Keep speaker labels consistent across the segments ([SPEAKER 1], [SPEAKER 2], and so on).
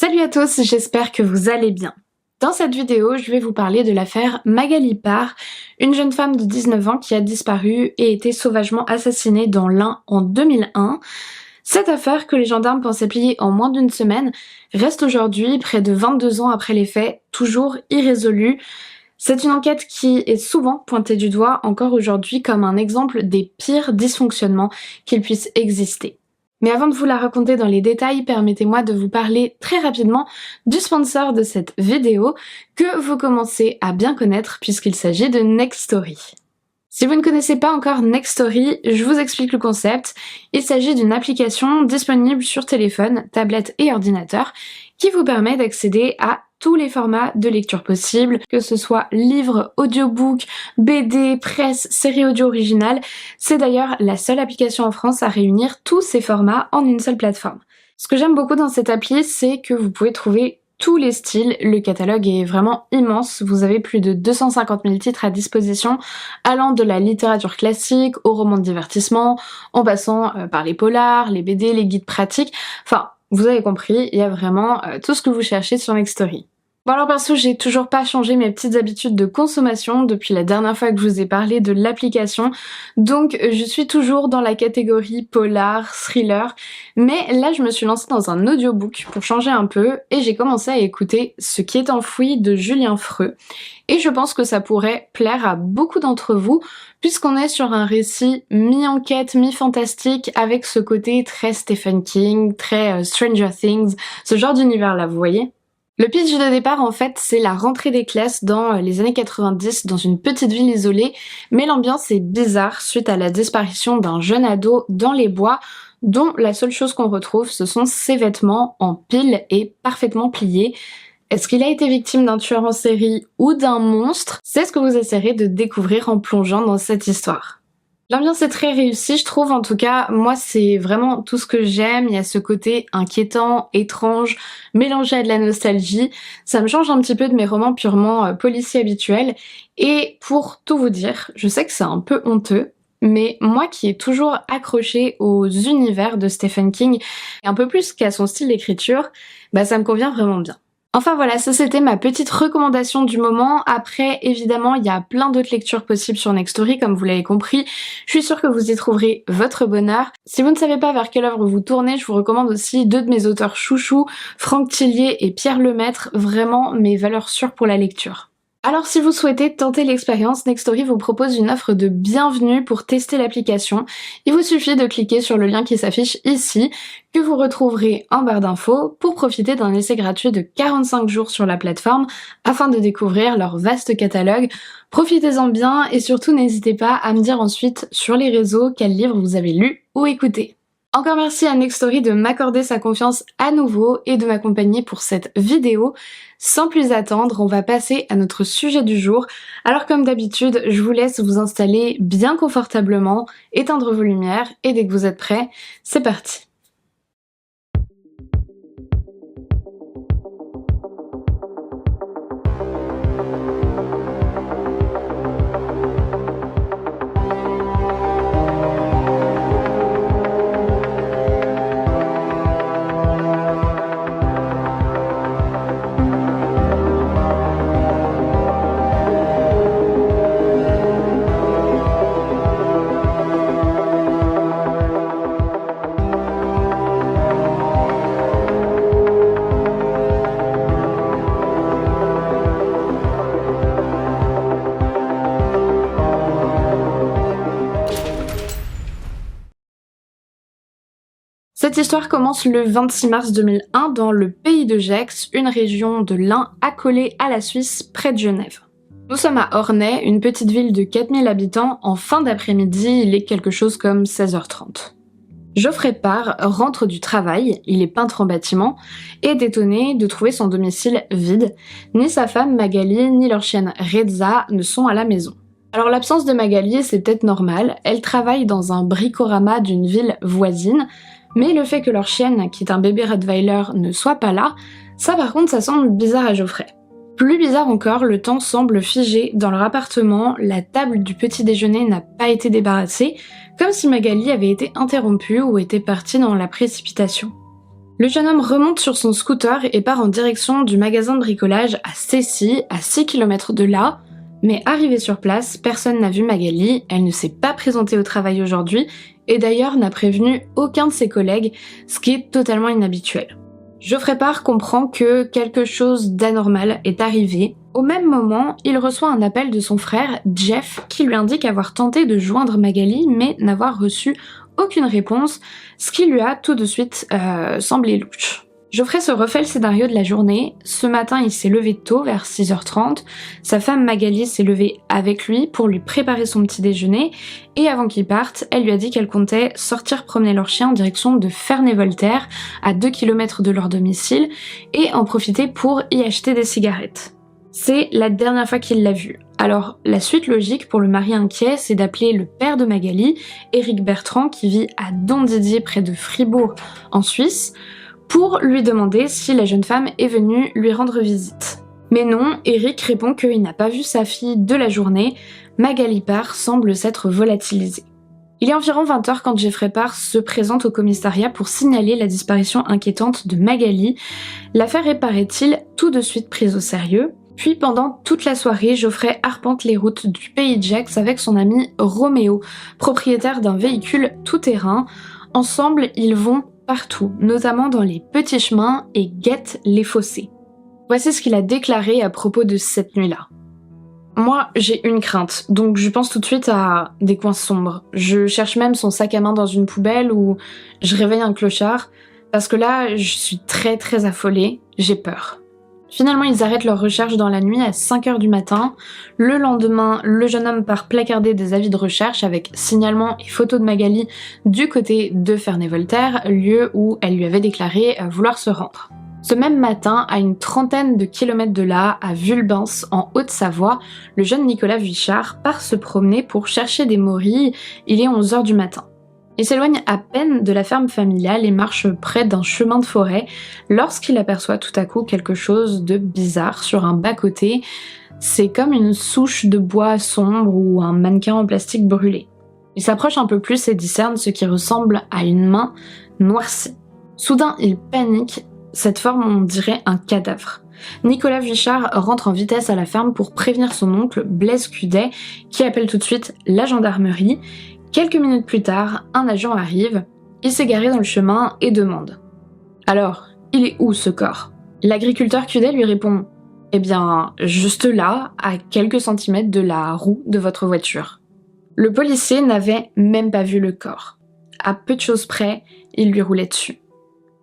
[SPEAKER 1] Salut à tous, j'espère que vous allez bien. Dans cette vidéo, je vais vous parler de l'affaire Magali Parr, une jeune femme de 19 ans qui a disparu et été sauvagement assassinée dans l'Ain en 2001. Cette affaire, que les gendarmes pensaient plier en moins d'une semaine, reste aujourd'hui, près de 22 ans après les faits, toujours irrésolue. C'est une enquête qui est souvent pointée du doigt encore aujourd'hui comme un exemple des pires dysfonctionnements qu'il puisse exister. Mais avant de vous la raconter dans les détails, permettez-moi de vous parler très rapidement du sponsor de cette vidéo que vous commencez à bien connaître puisqu'il s'agit de Nextory. Si vous ne connaissez pas encore Nextory, je vous explique le concept. Il s'agit d'une application disponible sur téléphone, tablette et ordinateur qui vous permet d'accéder à tous les formats de lecture possibles, que ce soit livre, audiobook, BD, presse, série audio originale. C'est d'ailleurs la seule application en France à réunir tous ces formats en une seule plateforme. Ce que j'aime beaucoup dans cette appli, c'est que vous pouvez trouver tous les styles. Le catalogue est vraiment immense. Vous avez plus de 250 000 titres à disposition, allant de la littérature classique au roman de divertissement, en passant par les polars, les BD, les guides pratiques. Enfin, vous avez compris, il y a vraiment tout ce que vous cherchez sur Nextory. Bon alors perso, j'ai toujours pas changé mes petites habitudes de consommation depuis la dernière fois que je vous ai parlé de l'application, donc je suis toujours dans la catégorie polar, thriller, mais là je me suis lancée dans un audiobook pour changer un peu et j'ai commencé à écouter Ce qui est enfoui de Julien Freux, et je pense que ça pourrait plaire à beaucoup d'entre vous puisqu'on est sur un récit mi-enquête, mi-fantastique avec ce côté très Stephen King, très Stranger Things, ce genre d'univers là, vous voyez. Le pitch de départ, en fait, c'est la rentrée des classes dans les années 90 dans une petite ville isolée, mais l'ambiance est bizarre suite à la disparition d'un jeune ado dans les bois, dont la seule chose qu'on retrouve, ce sont ses vêtements en pile et parfaitement pliés. Est-ce qu'il a été victime d'un tueur en série ou d'un monstre? C'est ce que vous essaierez de découvrir en plongeant dans cette histoire. L'ambiance est très réussie, je trouve, en tout cas, moi c'est vraiment tout ce que j'aime, il y a ce côté inquiétant, étrange, mélangé à de la nostalgie, ça me change un petit peu de mes romans purement policiers habituels, et pour tout vous dire, je sais que c'est un peu honteux, mais moi qui ai toujours accroché aux univers de Stephen King, un peu plus qu'à son style d'écriture, bah ça me convient vraiment bien. Enfin voilà, ça c'était ma petite recommandation du moment. Après, évidemment, il y a plein d'autres lectures possibles sur Nextory, comme vous l'avez compris. Je suis sûre que vous y trouverez votre bonheur. Si vous ne savez pas vers quelle œuvre vous tournez, je vous recommande aussi deux de mes auteurs chouchous, Franck Thillier et Pierre Lemaitre, vraiment mes valeurs sûres pour la lecture. Alors si vous souhaitez tenter l'expérience, Nextory vous propose une offre de bienvenue pour tester l'application. Il vous suffit de cliquer sur le lien qui s'affiche ici, que vous retrouverez en barre d'infos, pour profiter d'un essai gratuit de 45 jours sur la plateforme afin de découvrir leur vaste catalogue. Profitez-en bien et surtout n'hésitez pas à me dire ensuite sur les réseaux quels livres vous avez lus ou écoutés. Encore merci à Nextory de m'accorder sa confiance à nouveau et de m'accompagner pour cette vidéo. Sans plus attendre, on va passer à notre sujet du jour. Alors comme d'habitude, je vous laisse vous installer bien confortablement, éteindre vos lumières et dès que vous êtes prêts, c'est parti. Cette histoire commence le 26 mars 2001 dans le pays de Gex, une région de l'Ain accolée à la Suisse, près de Genève. Nous sommes à Ornay, une petite ville de 4000 habitants, en fin d'après-midi, il est quelque chose comme 16h30. Geoffrey Parr rentre du travail, il est peintre en bâtiment, et est étonné de trouver son domicile vide. Ni sa femme Magali, ni leur chienne Reza ne sont à la maison. Alors l'absence de Magali, c'est peut-être normal, elle travaille dans un bricorama d'une ville voisine, mais le fait que leur chienne, qui est un bébé Rottweiler, ne soit pas là, ça par contre ça semble bizarre à Geoffrey. Plus bizarre encore, le temps semble figé dans leur appartement, la table du petit déjeuner n'a pas été débarrassée, comme si Magali avait été interrompue ou était partie dans la précipitation. Le jeune homme remonte sur son scooter et part en direction du magasin de bricolage à Cessy, à 6 km de là. Mais arrivé sur place, personne n'a vu Magali, elle ne s'est pas présentée au travail aujourd'hui et d'ailleurs n'a prévenu aucun de ses collègues, ce qui est totalement inhabituel. Geoffrey Parr comprend que quelque chose d'anormal est arrivé. Au même moment, il reçoit un appel de son frère, Jeff, qui lui indique avoir tenté de joindre Magali mais n'avoir reçu aucune réponse, ce qui lui a tout de suite semblé louche. Geoffrey se refait le scénario de la journée. Ce matin, il s'est levé tôt, vers 6h30. Sa femme Magali s'est levée avec lui pour lui préparer son petit déjeuner. Et avant qu'il parte, elle lui a dit qu'elle comptait sortir promener leur chien en direction de Ferney-Voltaire, à 2 km de leur domicile, et en profiter pour y acheter des cigarettes. C'est la dernière fois qu'il l'a vue. Alors, la suite logique pour le mari inquiet, c'est d'appeler le père de Magali, Éric Bertrand, qui vit à Dondidier, près de Fribourg, en Suisse, pour lui demander si la jeune femme est venue lui rendre visite. Mais non, Éric répond qu'il n'a pas vu sa fille de la journée. Magali Parr semble s'être volatilisée. Il est environ 20h quand Geoffrey Parr se présente au commissariat pour signaler la disparition inquiétante de Magali. L'affaire est, paraît-il, tout de suite prise au sérieux. Puis pendant toute la soirée, Geoffrey arpente les routes du pays de Gex avec son ami Roméo, propriétaire d'un véhicule tout-terrain. Ensemble, ils vont partout, notamment dans les petits chemins, et guettent les fossés. Voici ce qu'il a déclaré à propos de cette nuit-là. Moi, j'ai une crainte, donc je pense tout de suite à des coins sombres. Je cherche même son sac à main dans une poubelle ou je réveille un clochard, parce que là, je suis très affolée, j'ai peur. Finalement, ils arrêtent leur recherche dans la nuit à 5h du matin. Le lendemain, le jeune homme part placarder des avis de recherche avec signalement et photos de Magali du côté de Ferney-Voltaire, lieu où elle lui avait déclaré vouloir se rendre. Ce même matin, à une trentaine de kilomètres de là, à Vulbens, en Haute-Savoie, le jeune Nicolas Vichard part se promener pour chercher des morilles. Il est 11h du matin. Il s'éloigne à peine de la ferme familiale et marche près d'un chemin de forêt lorsqu'il aperçoit tout à coup quelque chose de bizarre sur un bas-côté. C'est comme une souche de bois sombre ou un mannequin en plastique brûlé. Il s'approche un peu plus et discerne ce qui ressemble à une main noircie. Soudain, il panique. Cette forme, on dirait un cadavre. Nicolas Vichard rentre en vitesse à la ferme pour prévenir son oncle Blaise Cudet, qui appelle tout de suite la gendarmerie. Quelques minutes plus tard, un agent arrive, il s'est garé dans le chemin et demande « Alors, il est où ce corps ?» L'agriculteur Cudet lui répond « Eh bien, juste là, à quelques centimètres de la roue de votre voiture. » Le policier n'avait même pas vu le corps. À peu de choses près, il lui roulait dessus.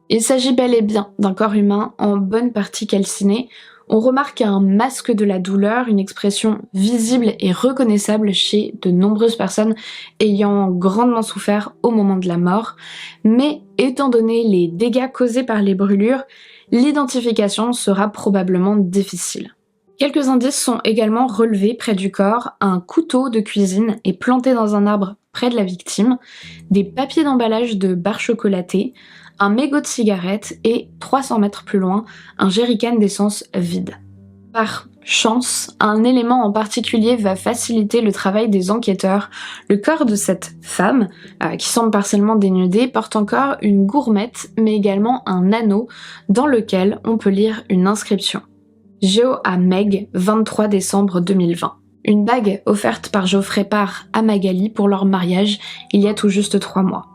[SPEAKER 1] Il s'agit bel et bien d'un corps humain en bonne partie calciné. On remarque un masque de la douleur, une expression visible et reconnaissable chez de nombreuses personnes ayant grandement souffert au moment de la mort. Mais étant donné les dégâts causés par les brûlures, l'identification sera probablement difficile. Quelques indices sont également relevés près du corps. Un couteau de cuisine est planté dans un arbre près de la victime, des papiers d'emballage de barres chocolatées, un mégot de cigarette et, 300 mètres plus loin, un jerrycan d'essence vide. Par chance, un élément en particulier va faciliter le travail des enquêteurs. Le corps de cette femme, qui semble partiellement dénudée, porte encore une gourmette, mais également un anneau dans lequel on peut lire une inscription. Géo à Meg, 23 décembre 2020. Une bague offerte par Geoffrey Parr à Magali pour leur mariage il y a tout juste 3 mois.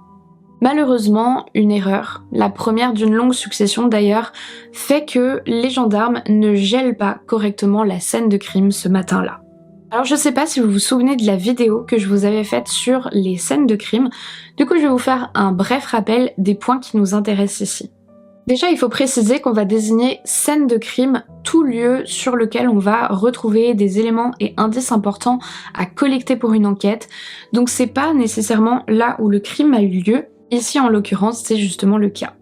[SPEAKER 1] Malheureusement, une erreur, la première d'une longue succession d'ailleurs, fait que les gendarmes ne gèlent pas correctement la scène de crime ce matin-là. Alors je sais pas si vous vous souvenez de la vidéo que je vous avais faite sur les scènes de crime, du coup je vais vous faire un bref rappel des points qui nous intéressent ici. Déjà, il faut préciser qu'on va désigner scène de crime tout lieu sur lequel on va retrouver des éléments et indices importants à collecter pour une enquête, donc c'est pas nécessairement là où le crime a eu lieu. Ici, en l'occurrence, c'est justement le cas.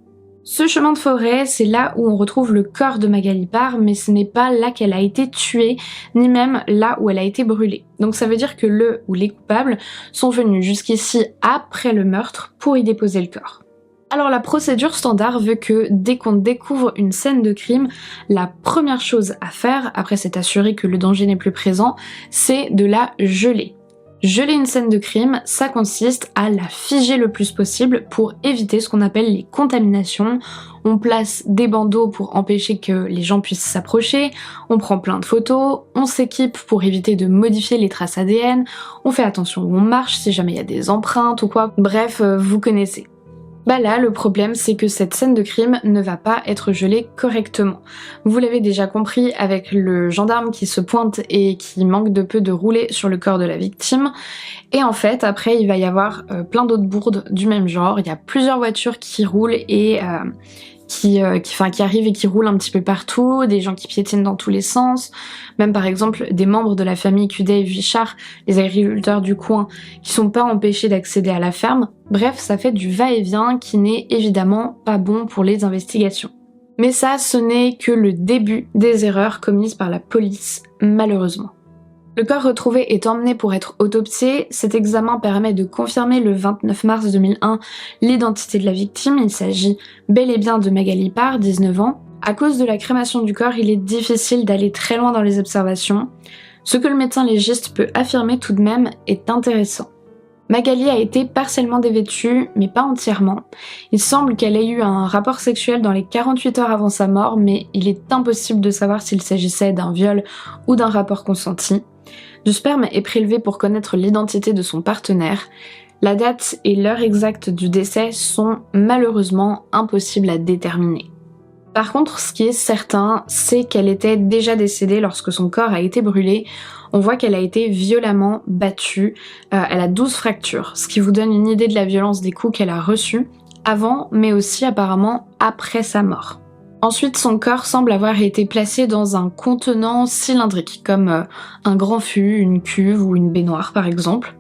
[SPEAKER 1] Ce chemin de forêt, c'est là où on retrouve le corps de Magali Parr, mais ce n'est pas là qu'elle a été tuée, ni même là où elle a été brûlée. Donc ça veut dire que le ou les coupables sont venus jusqu'ici après le meurtre pour y déposer le corps. Alors la procédure standard veut que dès qu'on découvre une scène de crime, la première chose à faire, après s'être assuré que le danger n'est plus présent, c'est de la geler. Geler une scène de crime, ça consiste à la figer le plus possible pour éviter ce qu'on appelle les contaminations. On place des bandeaux pour empêcher que les gens puissent s'approcher, on prend plein de photos, on s'équipe pour éviter de modifier les traces ADN, on fait attention où on marche si jamais il y a des empreintes ou quoi. Bref, vous connaissez. Bah là, le problème, c'est que cette scène de crime ne va pas être gelée correctement. Vous l'avez déjà compris avec le gendarme qui se pointe et qui manque de peu de rouler sur le corps de la victime. Et en fait, après, il va y avoir plein d'autres bourdes du même genre. Il y a plusieurs voitures qui roulent et qui arrivent et qui roulent un petit peu partout, des gens qui piétinent dans tous les sens, même par exemple des membres de la famille Cudet-Vichard, les agriculteurs du coin, qui sont pas empêchés d'accéder à la ferme. Bref, ça fait du va-et-vient qui n'est évidemment pas bon pour les investigations. Mais ça, ce n'est que le début des erreurs commises par la police, malheureusement. Le corps retrouvé est emmené pour être autopsié. Cet examen permet de confirmer le 29 mars 2001 l'identité de la victime. Il s'agit bel et bien de Magali Parr, 19 ans. À cause de la crémation du corps, il est difficile d'aller très loin dans les observations. Ce que le médecin légiste peut affirmer tout de même est intéressant. Magali a été partiellement dévêtue, mais pas entièrement. Il semble qu'elle ait eu un rapport sexuel dans les 48 heures avant sa mort, mais il est impossible de savoir s'il s'agissait d'un viol ou d'un rapport consenti. Du sperme est prélevé pour connaître l'identité de son partenaire. La date et l'heure exacte du décès sont malheureusement impossibles à déterminer. Par contre, ce qui est certain, c'est qu'elle était déjà décédée lorsque son corps a été brûlé. On voit qu'elle a été violemment battue. Elle a 12 fractures, ce qui vous donne une idée de la violence des coups qu'elle a reçus avant, mais aussi apparemment après sa mort. Ensuite, son corps semble avoir été placé dans un contenant cylindrique, comme un grand fût, une cuve ou une baignoire par exemple,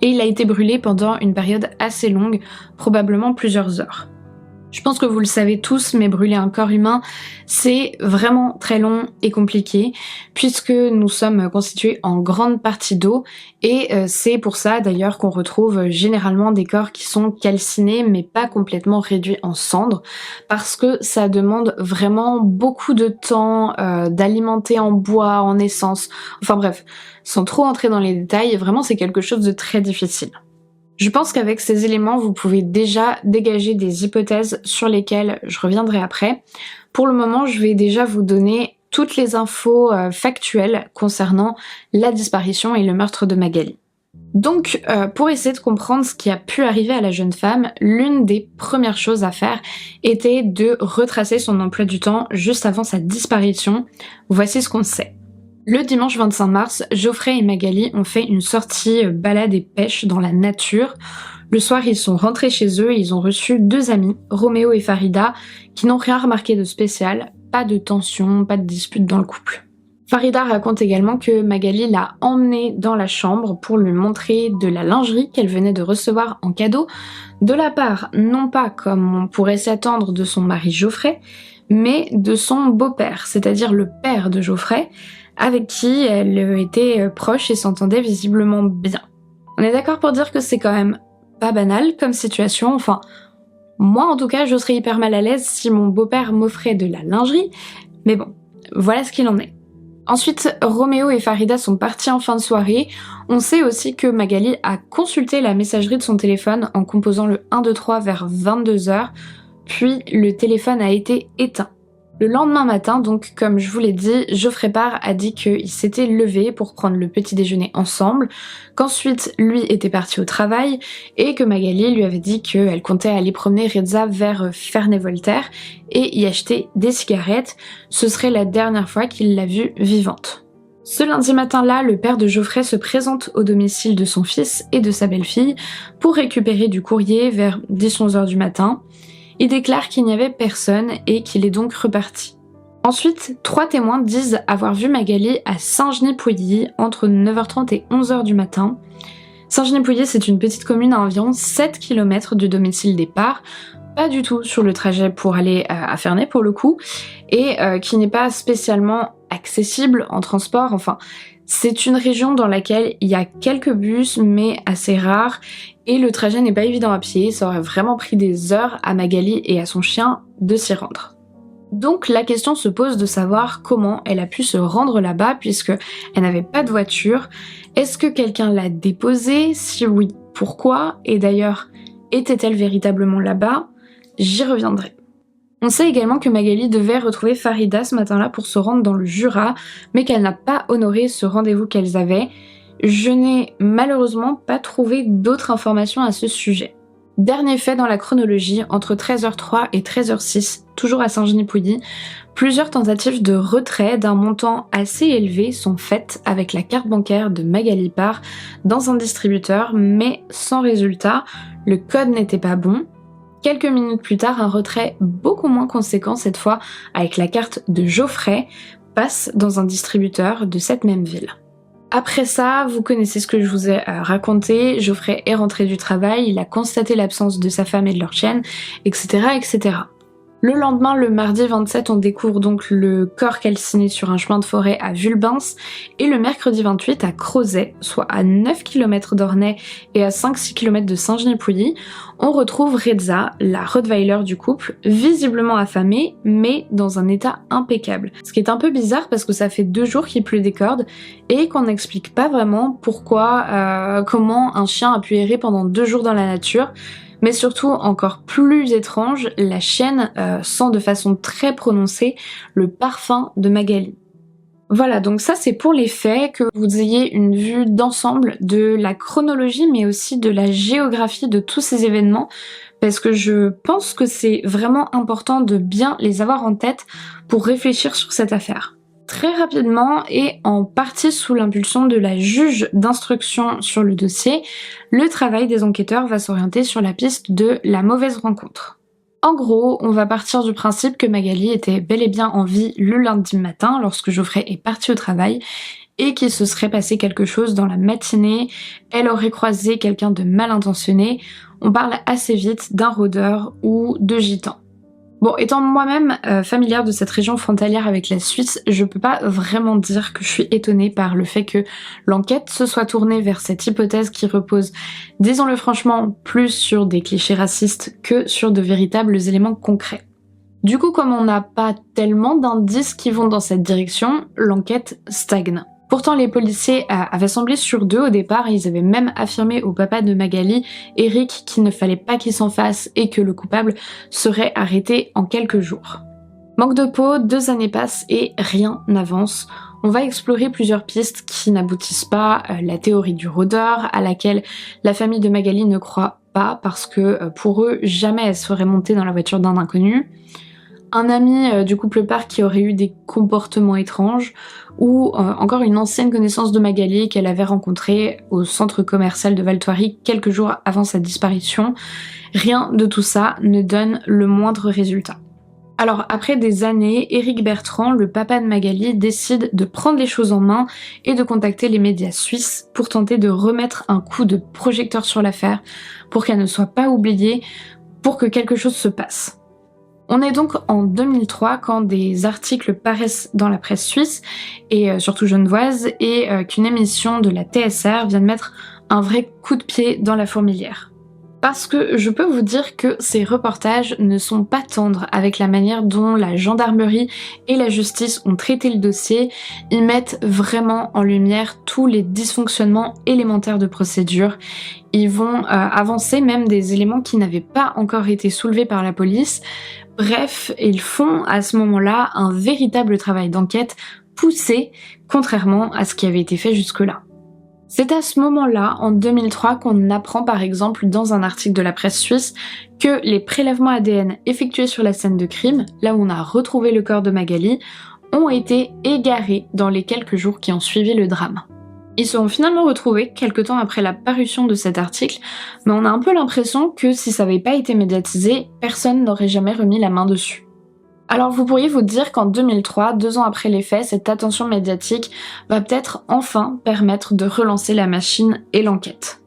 [SPEAKER 1] et il a été brûlé pendant une période assez longue, probablement plusieurs heures. Je pense que vous le savez tous, mais brûler un corps humain, c'est vraiment très long et compliqué, puisque nous sommes constitués en grande partie d'eau, et c'est pour ça d'ailleurs qu'on retrouve généralement des corps qui sont calcinés, mais pas complètement réduits en cendres, parce que ça demande vraiment beaucoup de temps d'alimenter en bois, en essence, enfin bref, sans trop entrer dans les détails, vraiment c'est quelque chose de très difficile. Je pense qu'avec ces éléments, vous pouvez déjà dégager des hypothèses sur lesquelles je reviendrai après. Pour le moment, je vais déjà vous donner toutes les infos factuelles concernant la disparition et le meurtre de Magali. Donc, pour essayer de comprendre ce qui a pu arriver à la jeune femme, l'une des premières choses à faire était de retracer son emploi du temps juste avant sa disparition. Voici ce qu'on sait. Le dimanche 25 mars, Geoffrey et Magali ont fait une sortie balade et pêche dans la nature. Le soir, ils sont rentrés chez eux et ils ont reçu 2 amis, Roméo et Farida, qui n'ont rien remarqué de spécial, pas de tension, pas de dispute dans le couple. Farida raconte également que Magali l'a emmenée dans la chambre pour lui montrer de la lingerie qu'elle venait de recevoir en cadeau, de la part, non pas comme on pourrait s'attendre de son mari Geoffrey, mais de son beau-père, c'est-à-dire le père de Geoffrey, avec qui elle était proche et s'entendait visiblement bien. On est d'accord pour dire que c'est quand même pas banal comme situation, enfin, moi en tout cas je serais hyper mal à l'aise si mon beau-père m'offrait de la lingerie, mais bon, voilà ce qu'il en est. Ensuite, Roméo et Farida sont partis en fin de soirée. On sait aussi que Magali a consulté la messagerie de son téléphone en composant le 123 vers 22h, puis le téléphone a été éteint. Le lendemain matin, donc comme je vous l'ai dit, Geoffrey Parr a dit qu'il s'était levé pour prendre le petit déjeuner ensemble, qu'ensuite lui était parti au travail et que Magali lui avait dit qu'elle comptait aller promener Reza vers Ferney-Voltaire et y acheter des cigarettes. Ce serait la dernière fois qu'il l'a vue vivante. Ce lundi matin-là, le père de Geoffrey se présente au domicile de son fils et de sa belle-fille pour récupérer du courrier vers 10-11 heures du matin. Il déclare qu'il n'y avait personne et qu'il est donc reparti. Ensuite, 3 témoins disent avoir vu Magali à Saint-Genis-Pouilly entre 9h30 et 11h du matin. Saint-Genis-Pouilly, c'est une petite commune à environ 7 km du domicile des Parr, pas du tout sur le trajet pour aller à Ferney pour le coup, et qui n'est pas spécialement accessible en transport, enfin... C'est une région dans laquelle il y a quelques bus, mais assez rares, et le trajet n'est pas évident à pied, ça aurait vraiment pris des heures à Magali et à son chien de s'y rendre. Donc la question se pose de savoir comment elle a pu se rendre là-bas puisque elle n'avait pas de voiture. Est-ce que quelqu'un l'a déposée? Si oui, pourquoi? Et d'ailleurs, était-elle véritablement là-bas? J'y reviendrai. On sait également que Magali devait retrouver Farida ce matin-là pour se rendre dans le Jura, mais qu'elle n'a pas honoré ce rendez-vous qu'elles avaient. Je n'ai malheureusement pas trouvé d'autres informations à ce sujet. Dernier fait dans la chronologie, entre 13h03 et 13h06, toujours à Saint-Genis-Pouilly, plusieurs tentatives de retrait d'un montant assez élevé sont faites avec la carte bancaire de Magali Parr dans un distributeur, mais sans résultat, le code n'était pas bon. Quelques minutes plus tard, un retrait beaucoup moins conséquent cette fois avec la carte de Geoffrey passe dans un distributeur de cette même ville. Après ça, vous connaissez ce que je vous ai raconté, Geoffrey est rentré du travail, il a constaté l'absence de sa femme et de leur chienne, etc. etc. Le lendemain, le mardi 27, on découvre donc le corps calciné sur un chemin de forêt à Vulbens, et le mercredi 28 à Crozet, soit à 9 km d'Ornay et à 5-6 km de Saint-Genis-Pouilly, on retrouve Reza, la Rottweiler du couple, visiblement affamée, mais dans un état impeccable. Ce qui est un peu bizarre parce que ça fait 2 jours qu'il pleut des cordes, et qu'on n'explique pas vraiment pourquoi, comment un chien a pu errer pendant 2 jours dans la nature. Mais surtout, encore plus étrange, la chienne sent de façon très prononcée le parfum de Magali. Voilà, donc ça c'est pour les faits, que vous ayez une vue d'ensemble de la chronologie mais aussi de la géographie de tous ces événements, parce que je pense que c'est vraiment important de bien les avoir en tête pour réfléchir sur cette affaire. Très rapidement, et en partie sous l'impulsion de la juge d'instruction sur le dossier, le travail des enquêteurs va s'orienter sur la piste de la mauvaise rencontre. En gros, on va partir du principe que Magali était bel et bien en vie le lundi matin lorsque Geoffrey est parti au travail et qu'il se serait passé quelque chose dans la matinée, elle aurait croisé quelqu'un de mal intentionné, on parle assez vite d'un rôdeur ou de gitan. Bon, étant moi-même familière de cette région frontalière avec la Suisse, je peux pas vraiment dire que je suis étonnée par le fait que l'enquête se soit tournée vers cette hypothèse qui repose, disons-le franchement, plus sur des clichés racistes que sur de véritables éléments concrets. Du coup, comme on n'a pas tellement d'indices qui vont dans cette direction, l'enquête stagne. Pourtant, les policiers avaient semblé sûrs d'eux au départ, et ils avaient même affirmé au papa de Magali, Eric, qu'il ne fallait pas qu'il s'en fasse et que le coupable serait arrêté en quelques jours. Manque de peau, 2 années passent et rien n'avance. On va explorer plusieurs pistes qui n'aboutissent pas, la théorie du rôdeur, à laquelle la famille de Magali ne croit pas parce que pour eux, jamais elle serait montée dans la voiture d'un inconnu. Un ami du couple Parr qui aurait eu des comportements étranges, ou encore une ancienne connaissance de Magali qu'elle avait rencontrée au centre commercial de Val-Thoiry quelques jours avant sa disparition. Rien de tout ça ne donne le moindre résultat. Alors après des années, Éric Bertrand, le papa de Magali, décide de prendre les choses en main et de contacter les médias suisses pour tenter de remettre un coup de projecteur sur l'affaire, pour qu'elle ne soit pas oubliée, pour que quelque chose se passe. On est donc en 2003 quand des articles paraissent dans la presse suisse, et surtout genevoise, et qu'une émission de la TSR vient de mettre un vrai coup de pied dans la fourmilière. Parce que je peux vous dire que ces reportages ne sont pas tendres avec la manière dont la gendarmerie et la justice ont traité le dossier. Ils mettent vraiment en lumière tous les dysfonctionnements élémentaires de procédure. Ils vont avancer même des éléments qui n'avaient pas encore été soulevés par la police. Bref, ils font à ce moment-là un véritable travail d'enquête poussé, contrairement à ce qui avait été fait jusque-là. C'est à ce moment-là, en 2003, qu'on apprend par exemple dans un article de la presse suisse que les prélèvements ADN effectués sur la scène de crime, là où on a retrouvé le corps de Magali, ont été égarés dans les quelques jours qui ont suivi le drame. Ils seront finalement retrouvés quelques temps après la parution de cet article, mais on a un peu l'impression que si ça n'avait pas été médiatisé, personne n'aurait jamais remis la main dessus. Alors vous pourriez vous dire qu'en 2003, 2 ans après les faits, cette attention médiatique va peut-être enfin permettre de relancer la machine et l'enquête.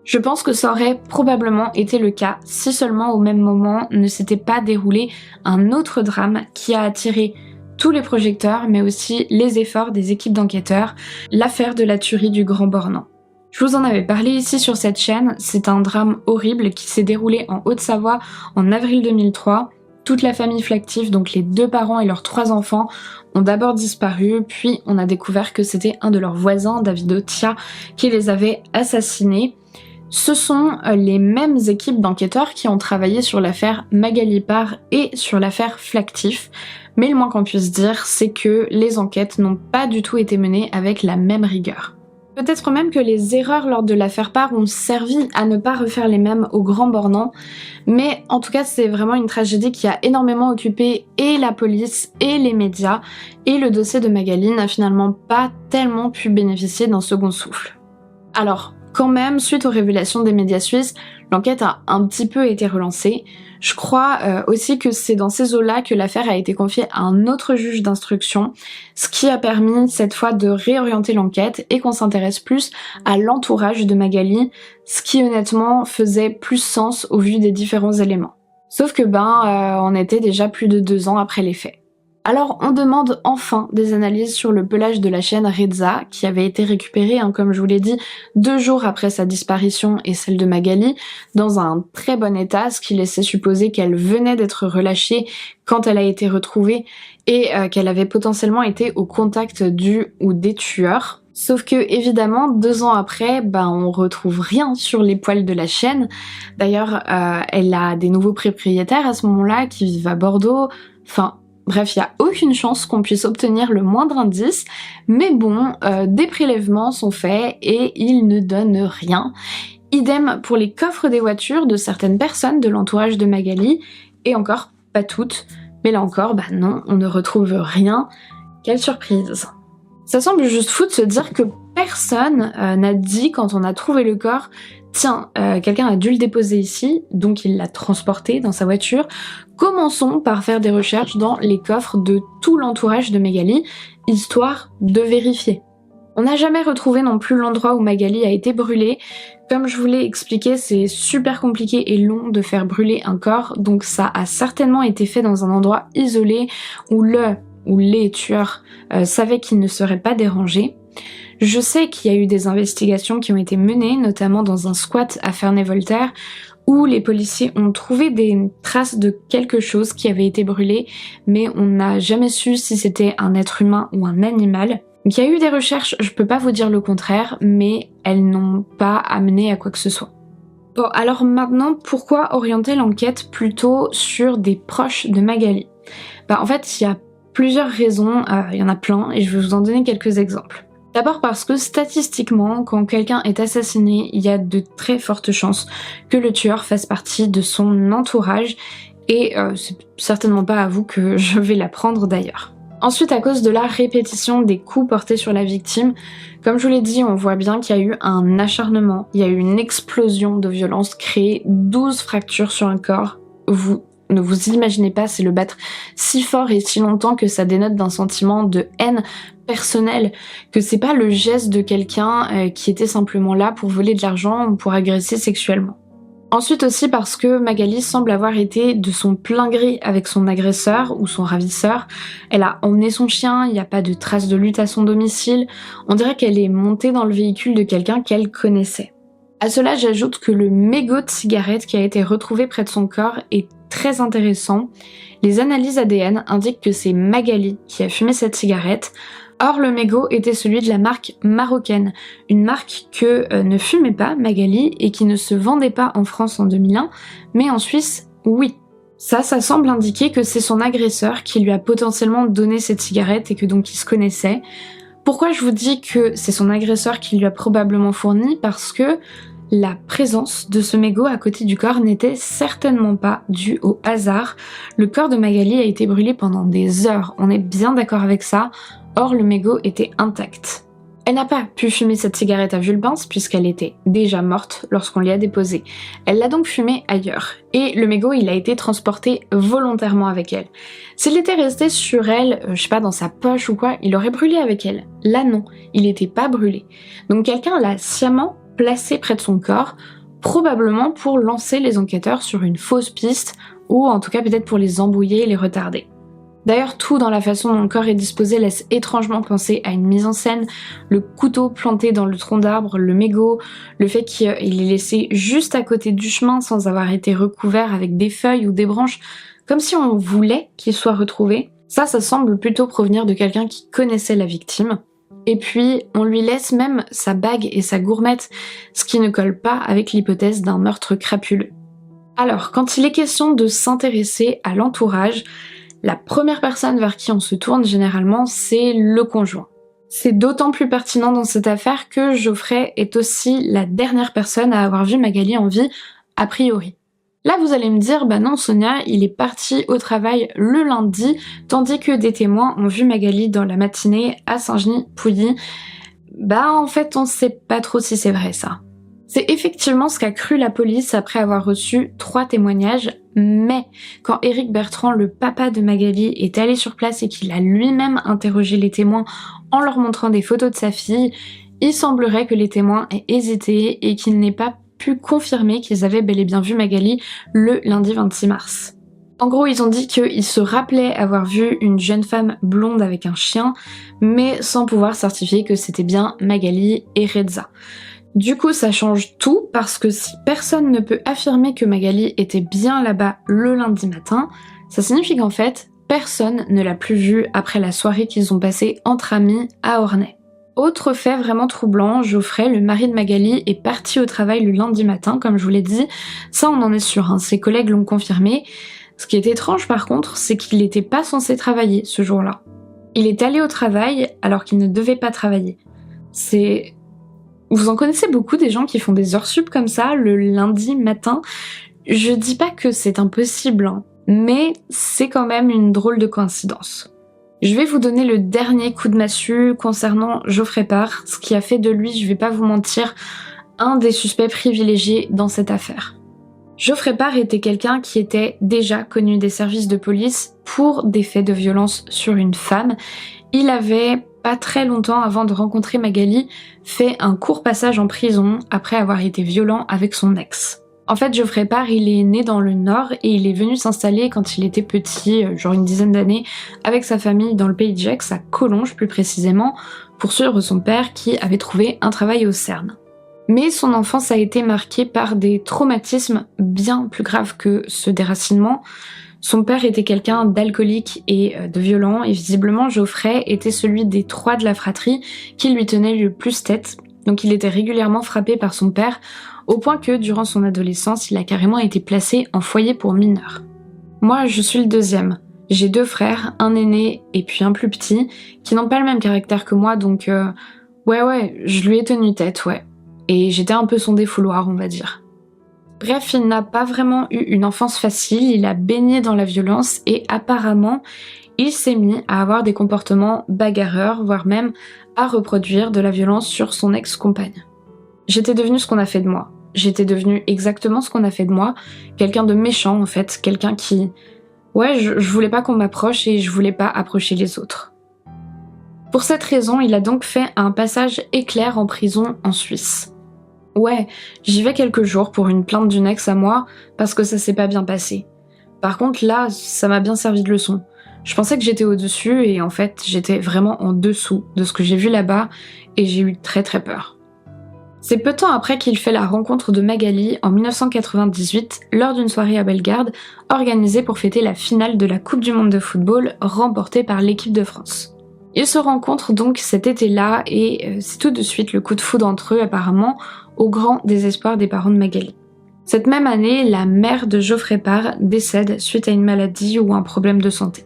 [SPEAKER 1] Je pense que ça aurait probablement été le cas si seulement au même moment ne s'était pas déroulé un autre drame qui a attiré tous les projecteurs, mais aussi les efforts des équipes d'enquêteurs, l'affaire de la tuerie du Grand Bornand. Je vous en avais parlé ici sur cette chaîne, c'est un drame horrible qui s'est déroulé en Haute-Savoie en avril 2003. Toute la famille Flactif, donc les 2 parents et leurs 3 enfants, ont d'abord disparu, puis on a découvert que c'était un de leurs voisins, David Otia, qui les avait assassinés. Ce sont les mêmes équipes d'enquêteurs qui ont travaillé sur l'affaire Magali Parr et sur l'affaire Flactif, mais le moins qu'on puisse dire, c'est que les enquêtes n'ont pas du tout été menées avec la même rigueur. Peut-être même que les erreurs lors de l'affaire Parr ont servi à ne pas refaire les mêmes au grand bornand, mais en tout cas c'est vraiment une tragédie qui a énormément occupé et la police et les médias, et le dossier de Magali n'a finalement pas tellement pu bénéficier d'un second souffle. Alors, quand même, suite aux révélations des médias suisses, l'enquête a un petit peu été relancée. Je crois aussi que c'est dans ces eaux-là que l'affaire a été confiée à un autre juge d'instruction, ce qui a permis cette fois de réorienter l'enquête et qu'on s'intéresse plus à l'entourage de Magali, ce qui honnêtement faisait plus sens au vu des différents éléments. Sauf que on était déjà plus de 2 ans après les faits. Alors on demande enfin des analyses sur le pelage de la chienne Reza, qui avait été récupérée, comme je vous l'ai dit, 2 jours après sa disparition et celle de Magali, dans un très bon état, ce qui laissait supposer qu'elle venait d'être relâchée quand elle a été retrouvée et qu'elle avait potentiellement été au contact du ou des tueurs. Sauf que évidemment, 2 ans après, on retrouve rien sur les poils de la chienne. D'ailleurs, elle a des nouveaux propriétaires à ce moment-là qui vivent à Bordeaux. Bref, il n'y a aucune chance qu'on puisse obtenir le moindre indice, mais bon, des prélèvements sont faits et ils ne donnent rien. Idem pour les coffres des voitures de certaines personnes de l'entourage de Magali, et encore, pas toutes, mais là encore, non, on ne retrouve rien. Quelle surprise! Ça semble juste fou de se dire que personne n'a dit quand on a trouvé le corps « Tiens, quelqu'un a dû le déposer ici, donc il l'a transporté dans sa voiture. Commençons par faire des recherches dans les coffres de tout l'entourage de Magali, histoire de vérifier. » On n'a jamais retrouvé non plus l'endroit où Magali a été brûlée. Comme je vous l'ai expliqué, c'est super compliqué et long de faire brûler un corps, donc ça a certainement été fait dans un endroit isolé où les tueurs savaient qu'ils ne seraient pas dérangés. Je sais qu'il y a eu des investigations qui ont été menées, notamment dans un squat à Ferney-Voltaire, où les policiers ont trouvé des traces de quelque chose qui avait été brûlé, mais on n'a jamais su si c'était un être humain ou un animal. Donc il y a eu des recherches, je peux pas vous dire le contraire, mais elles n'ont pas amené à quoi que ce soit. Bon, alors maintenant, pourquoi orienter l'enquête plutôt sur des proches de Magali? En fait, il y a plusieurs raisons, il y en a plein, et je vais vous en donner quelques exemples. D'abord parce que statistiquement, quand quelqu'un est assassiné, il y a de très fortes chances que le tueur fasse partie de son entourage, et c'est certainement pas à vous que je vais l'apprendre d'ailleurs. Ensuite, à cause de la répétition des coups portés sur la victime, comme je vous l'ai dit, on voit bien qu'il y a eu un acharnement, il y a eu une explosion de violence, créée 12 fractures sur un corps. Vous ne vous imaginez pas, c'est le battre si fort et si longtemps que ça dénote d'un sentiment de haine personnelle, que c'est pas le geste de quelqu'un qui était simplement là pour voler de l'argent ou pour agresser sexuellement. Ensuite aussi parce que Magali semble avoir été de son plein gré avec son agresseur ou son ravisseur. Elle a emmené son chien, il n'y a pas de traces de lutte à son domicile. On dirait qu'elle est montée dans le véhicule de quelqu'un qu'elle connaissait. À cela, j'ajoute que le mégot de cigarette qui a été retrouvé près de son corps est très intéressant. Les analyses ADN indiquent que c'est Magali qui a fumé cette cigarette. Or, le mégot était celui de la marque marocaine, une marque que ne fumait pas Magali et qui ne se vendait pas en France en 2001, mais en Suisse, oui. Ça semble indiquer que c'est son agresseur qui lui a potentiellement donné cette cigarette et que donc ils se connaissaient. Pourquoi je vous dis que c'est son agresseur qui lui a probablement fourni? Parce que la présence de ce mégot à côté du corps n'était certainement pas due au hasard. Le corps de Magali a été brûlé pendant des heures, on est bien d'accord avec ça. Or, le mégot était intact. Elle n'a pas pu fumer cette cigarette à Vulpens puisqu'elle était déjà morte lorsqu'on l'y a déposée. Elle l'a donc fumée ailleurs. Et le mégot, il a été transporté volontairement avec elle. S'il était resté sur elle, je sais pas, dans sa poche ou quoi, il aurait brûlé avec elle. Là non, il n'était pas brûlé. Donc quelqu'un l'a sciemment placé près de son corps, probablement pour lancer les enquêteurs sur une fausse piste, ou en tout cas peut-être pour les embrouiller et les retarder. D'ailleurs, tout dans la façon dont le corps est disposé laisse étrangement penser à une mise en scène. Le couteau planté dans le tronc d'arbre, le mégot, le fait qu'il est laissé juste à côté du chemin sans avoir été recouvert avec des feuilles ou des branches, comme si on voulait qu'il soit retrouvé. Ça semble plutôt provenir de quelqu'un qui connaissait la victime. Et puis, on lui laisse même sa bague et sa gourmette, ce qui ne colle pas avec l'hypothèse d'un meurtre crapuleux. Alors, quand il est question de s'intéresser à l'entourage, la première personne vers qui on se tourne généralement, c'est le conjoint. C'est d'autant plus pertinent dans cette affaire que Geoffrey est aussi la dernière personne à avoir vu Magali en vie, a priori. Là, vous allez me dire, bah non Sonia, il est parti au travail le lundi, tandis que des témoins ont vu Magali dans la matinée à Saint-Genis-Pouilly. Bah en fait, on sait pas trop si c'est vrai ça. C'est effectivement ce qu'a cru la police après avoir reçu 3 témoignages, mais quand Éric Bertrand, le papa de Magali, est allé sur place et qu'il a lui-même interrogé les témoins en leur montrant des photos de sa fille, il semblerait que les témoins aient hésité et qu'ils n'aient pas pu confirmer qu'ils avaient bel et bien vu Magali le lundi 26 mars. En gros, ils ont dit qu'ils se rappelaient avoir vu une jeune femme blonde avec un chien, mais sans pouvoir certifier que c'était bien Magali et Reza. Du coup, ça change tout parce que si personne ne peut affirmer que Magali était bien là-bas le lundi matin, ça signifie qu'en fait, personne ne l'a plus vue après la soirée qu'ils ont passée entre amis à Ornay. Autre fait vraiment troublant, Geoffrey, le mari de Magali, est parti au travail le lundi matin, comme je vous l'ai dit. Ça, on en est sûr, hein, ses collègues l'ont confirmé. Ce qui est étrange par contre, c'est qu'il n'était pas censé travailler ce jour-là. Il est allé au travail alors qu'il ne devait pas travailler. Vous en connaissez beaucoup des gens qui font des heures sup comme ça le lundi matin. Je dis pas que c'est impossible, hein, mais c'est quand même une drôle de coïncidence. Je vais vous donner le dernier coup de massue concernant Geoffrey Parr, ce qui a fait de lui, je vais pas vous mentir, un des suspects privilégiés dans cette affaire. Geoffrey Parr était quelqu'un qui était déjà connu des services de police pour des faits de violence sur une femme. Il avait, pas très longtemps avant de rencontrer Magali, fait un court passage en prison après avoir été violent avec son ex. En fait, Geoffrey Parr, il est né dans le Nord et il est venu s'installer quand il était petit, genre une dizaine d'années, avec sa famille dans le pays de Gex, à Collonges plus précisément, pour suivre son père qui avait trouvé un travail au CERN. Mais son enfance a été marquée par des traumatismes bien plus graves que ce déracinement. Son père était quelqu'un d'alcoolique et de violent, et visiblement Geoffrey était celui des 3 de la fratrie qui lui tenait le plus tête, donc il était régulièrement frappé par son père, au point que, durant son adolescence, il a carrément été placé en foyer pour mineurs. Moi, je suis le deuxième. J'ai 2 frères, un aîné et puis un plus petit, qui n'ont pas le même caractère que moi, donc ouais, je lui ai tenu tête, ouais. Et j'étais un peu son défouloir, on va dire. Bref, il n'a pas vraiment eu une enfance facile, il a baigné dans la violence et apparemment, il s'est mis à avoir des comportements bagarreurs, voire même à reproduire de la violence sur son ex-compagne. J'étais devenue ce qu'on a fait de moi. J'étais devenue exactement ce qu'on a fait de moi, quelqu'un de méchant en fait, quelqu'un qui... Ouais, je voulais pas qu'on m'approche et je voulais pas approcher les autres. Pour cette raison, il a donc fait un passage éclair en prison en Suisse. Ouais, j'y vais quelques jours pour une plainte d'une ex à moi, parce que ça s'est pas bien passé. Par contre là, ça m'a bien servi de leçon. Je pensais que j'étais au-dessus et en fait, j'étais vraiment en dessous de ce que j'ai vu là-bas et j'ai eu très très peur. C'est peu de temps après qu'il fait la rencontre de Magali en 1998 lors d'une soirée à Bellegarde organisée pour fêter la finale de la Coupe du Monde de football remportée par l'équipe de France. Ils se rencontrent donc cet été-là et c'est tout de suite le coup de foudre entre eux apparemment, au grand désespoir des parents de Magali. Cette même année, la mère de Geoffrey Parr décède suite à une maladie ou un problème de santé.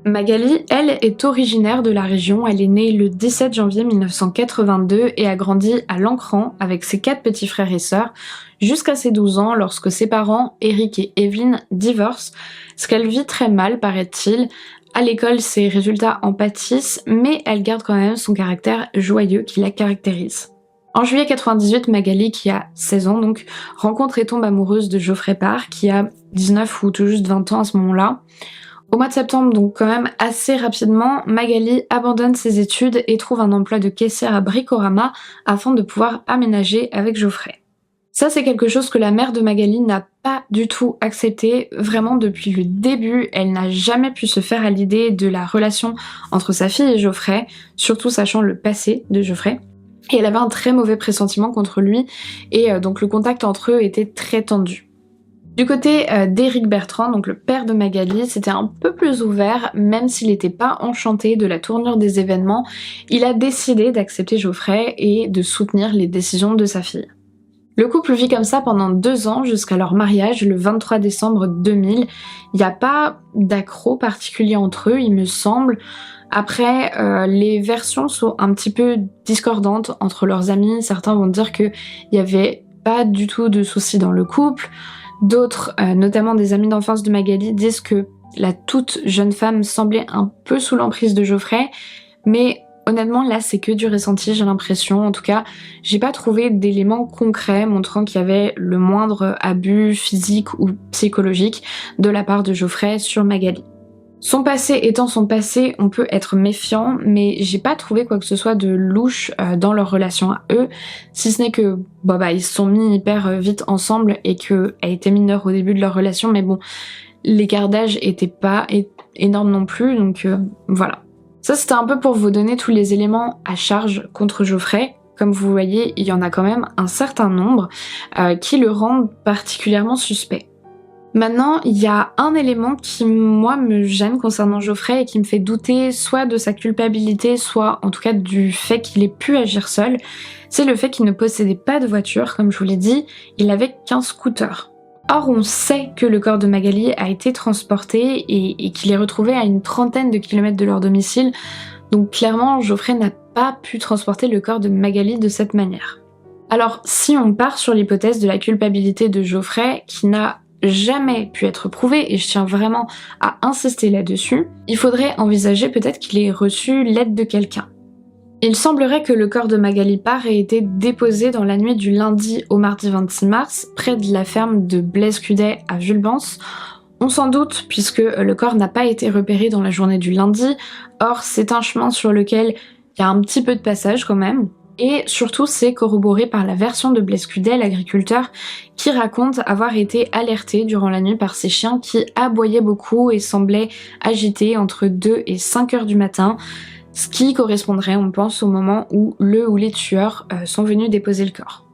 [SPEAKER 1] Magali, elle, est originaire de la région, elle est née le 17 janvier 1982 et a grandi à Lancran avec ses 4 petits frères et sœurs jusqu'à ses 12 ans lorsque ses parents, Eric et Evelyn, divorcent, ce qu'elle vit très mal paraît-il. À l'école, ses résultats en pâtissent, mais elle garde quand même son caractère joyeux qui la caractérise. En juillet 98, Magali, qui a 16 ans donc, rencontre et tombe amoureuse de Geoffrey Parr, qui a 19 ou tout juste 20 ans à ce moment-là. Au mois de septembre, donc quand même assez rapidement, Magali abandonne ses études et trouve un emploi de caissière à Bricorama afin de pouvoir aménager avec Geoffrey. Ça, c'est quelque chose que la mère de Magali n'a pas du tout accepté. Vraiment, depuis le début, elle n'a jamais pu se faire à l'idée de la relation entre sa fille et Geoffrey, surtout sachant le passé de Geoffrey. Et elle avait un très mauvais pressentiment contre lui, et donc le contact entre eux était très tendu. Du côté d'Éric Bertrand, donc le père de Magali, c'était un peu plus ouvert, même s'il n'était pas enchanté de la tournure des événements, il a décidé d'accepter Geoffrey et de soutenir les décisions de sa fille. Le couple vit comme ça pendant 2 ans jusqu'à leur mariage le 23 décembre 2000. Il n'y a pas d'accroc particulier entre eux, il me semble. Après, les versions sont un petit peu discordantes entre leurs amis. Certains vont dire qu'il n'y avait pas du tout de soucis dans le couple. D'autres, notamment des amis d'enfance de Magali, disent que la toute jeune femme semblait un peu sous l'emprise de Geoffrey. Mais honnêtement, là, c'est que du ressenti, j'ai l'impression. En tout cas, j'ai pas trouvé d'éléments concrets montrant qu'il y avait le moindre abus physique ou psychologique de la part de Geoffrey sur Magali. Son passé étant son passé, on peut être méfiant, mais j'ai pas trouvé quoi que ce soit de louche dans leur relation à eux, si ce n'est que ils se sont mis hyper vite ensemble et qu'elle était mineure au début de leur relation, mais bon, l'écart d'âge était pas énorme non plus, donc voilà. Ça, c'était un peu pour vous donner tous les éléments à charge contre Geoffrey. Comme vous voyez, il y en a quand même un certain nombre qui le rendent particulièrement suspect. Maintenant, il y a un élément qui, moi, me gêne concernant Geoffrey et qui me fait douter soit de sa culpabilité, soit en tout cas du fait qu'il ait pu agir seul. C'est le fait qu'il ne possédait pas de voiture, comme je vous l'ai dit, il avait qu'un scooter. Or, on sait que le corps de Magali a été transporté et qu'il est retrouvé à une trentaine de kilomètres de leur domicile. Donc clairement, Geoffrey n'a pas pu transporter le corps de Magali de cette manière. Alors, si on part sur l'hypothèse de la culpabilité de Geoffrey, qui n'a jamais pu être prouvé, et je tiens vraiment à insister là-dessus, il faudrait envisager peut-être qu'il ait reçu l'aide de quelqu'un. Il semblerait que le corps de Magali Parr ait été déposé dans la nuit du lundi au mardi 26 mars, près de la ferme de Blaise-Cudet à Vulbens. On s'en doute puisque le corps n'a pas été repéré dans la journée du lundi, or c'est un chemin sur lequel il y a un petit peu de passage quand même. Et surtout, c'est corroboré par la version de Blaise Cudet, l'agriculteur, qui raconte avoir été alerté durant la nuit par ses chiens qui aboyaient beaucoup et semblaient agités entre 2 et 5 heures du matin, ce qui correspondrait, on pense, au moment où le ou les tueurs sont venus déposer le corps.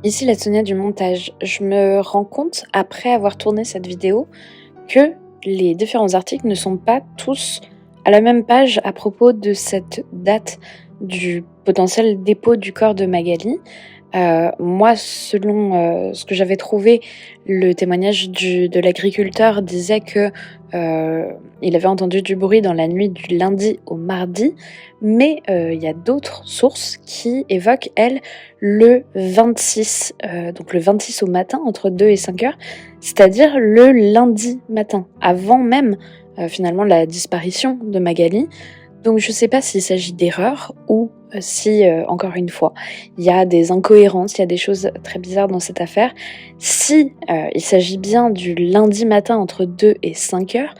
[SPEAKER 2] Ici la Sonia du montage. Je me rends compte, après avoir tourné cette vidéo, que les différents articles ne sont pas tous à la même page à propos de cette date du potentiel dépôt du corps de Magali. Moi, selon ce que j'avais trouvé, le témoignage de l'agriculteur disait que il avait entendu du bruit dans la nuit du lundi au mardi, mais il y a d'autres sources qui évoquent, elles, le 26, donc le 26 au matin, entre 2 et 5 heures, c'est-à-dire le lundi matin, avant même finalement la disparition de Magali. Donc je ne sais pas s'il s'agit d'erreurs ou si, encore une fois, il y a des incohérences, il y a des choses très bizarres dans cette affaire. Si il s'agit bien du lundi matin entre 2 et 5 heures,